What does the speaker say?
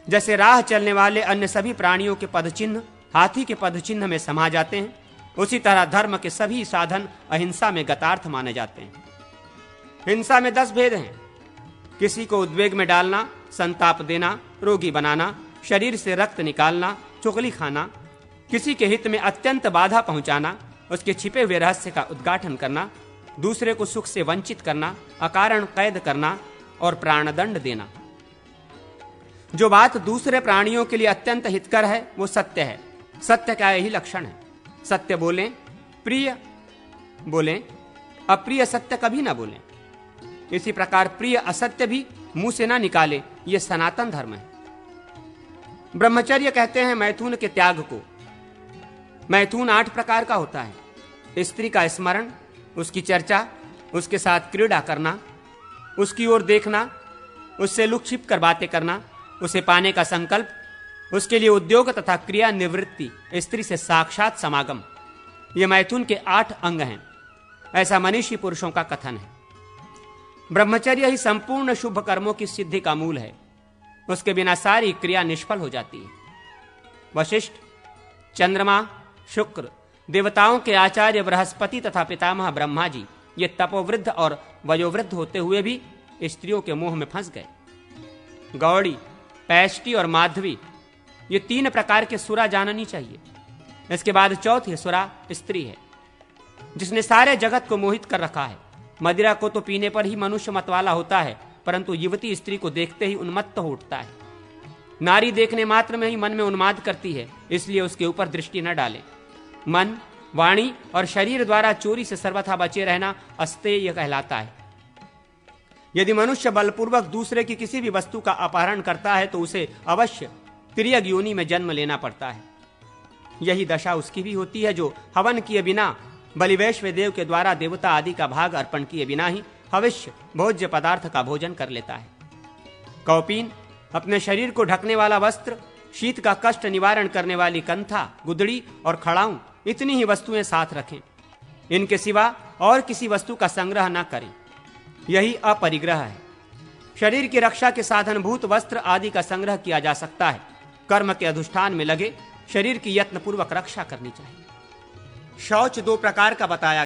जैसे राह चलने वाले अन्य सभी प्राणियों के पदचिन्ह हाथी के पदचिन्ह में समा जाते हैं, उसी तरह धर्म के सभी साधन अहिंसा में गतार्थ माने जाते हैं। हिंसा में 10 भेद हैं। किसी को उद्वेग में डालना, संताप देना, रोगी बनाना, शरीर से रक्त निकालना, चुगली खाना, किसी के हित में अत्यंत बाधा पहुंचाना, उसके छिपे हुए रहस्य का उद्घाटन करना, दूसरे को सुख से वंचित करना, अकारण कैद करना और प्राणदंड देना। जो बात दूसरे प्राणियों के लिए अत्यंत हितकर है वो सत्य है। सत्य का यही लक्षण है। सत्य बोलें, प्रिय बोलें, अप्रिय सत्य कभी ना बोलें। इसी प्रकार प्रिय असत्य भी मुंह से ना निकाले, ये सनातन धर्म है। ब्रह्मचर्य कहते हैं मैथुन के त्याग को। मैथुन 8 प्रकार का होता है। स्त्री का स्मरण, उसकी चर्चा, उसके साथ क्रीड़ा करना, उसकी ओर देखना, उससे लुक छिप कर बातें करना, उसे पाने का संकल्प, उसके लिए उद्योग तथा क्रिया निवृत्ति, स्त्री से साक्षात समागम, ये मैथुन के 8 अंग हैं। ऐसा मनीषी पुरुषों का कथन है। ब्रह्मचर्य ही संपूर्ण शुभ कर्मों की सिद्धि का मूल है। उसके बिना सारी क्रिया निष्फल हो जाती है। वशिष्ठ, चंद्रमा, शुक्र, देवताओं के आचार्य बृहस्पति तथा पितामह ब्रह्मा जी ये तपोवृद्ध और वयोवृद्ध होते हुए भी स्त्रियों के मोह में फंस गए। गौड़ी, पैष्टी और माधवी ये 3 प्रकार के सुरा जाननी चाहिए। इसके बाद चौथी सुरा स्त्री है, जिसने सारे जगत को मोहित कर रखा है। मदिरा को तो पीने पर ही मनुष्य मतवाला होता है, परंतु युवती स्त्री को देखते ही उन्मत्त हो उठता है। नारी देखने मात्र में ही मन में उन्माद करती है, इसलिए उसके ऊपर दृष्टि न डाले। मन, वाणी और शरीर द्वारा चोरी से सर्वथा बचे रहना अस्तेय कहलाता है। यदि मनुष्य बलपूर्वक दूसरे की किसी भी वस्तु का अपहरण करता है तो उसे अवश्य तिर्यक योनि में जन्म लेना पड़ता है। यही दशा उसकी भी होती है जो हवन किए बिना, बलिवैश्व देव के द्वारा देवता आदि का भाग अर्पण किए बिना ही हविष्य भोज्य पदार्थ का भोजन कर लेता है। कौपीन, अपने शरीर को ढकने वाला वस्त्र, शीत का कष्ट निवारण करने वाली कंथा, गुदड़ी और खड़ाऊं, इतनी ही वस्तुएं साथ रखें। इनके सिवा और किसी वस्तु का संग्रह न करें। यही अपरिग्रह है। शरीर की रक्षा के साधनभूत वस्त्र आदि का संग्रह किया जा सकता है। कर्म के अनुष्ठान में लगे शरीर की यत्नपूर्वक रक्षा करनी चाहिए। शौच 2 प्रकार का बताया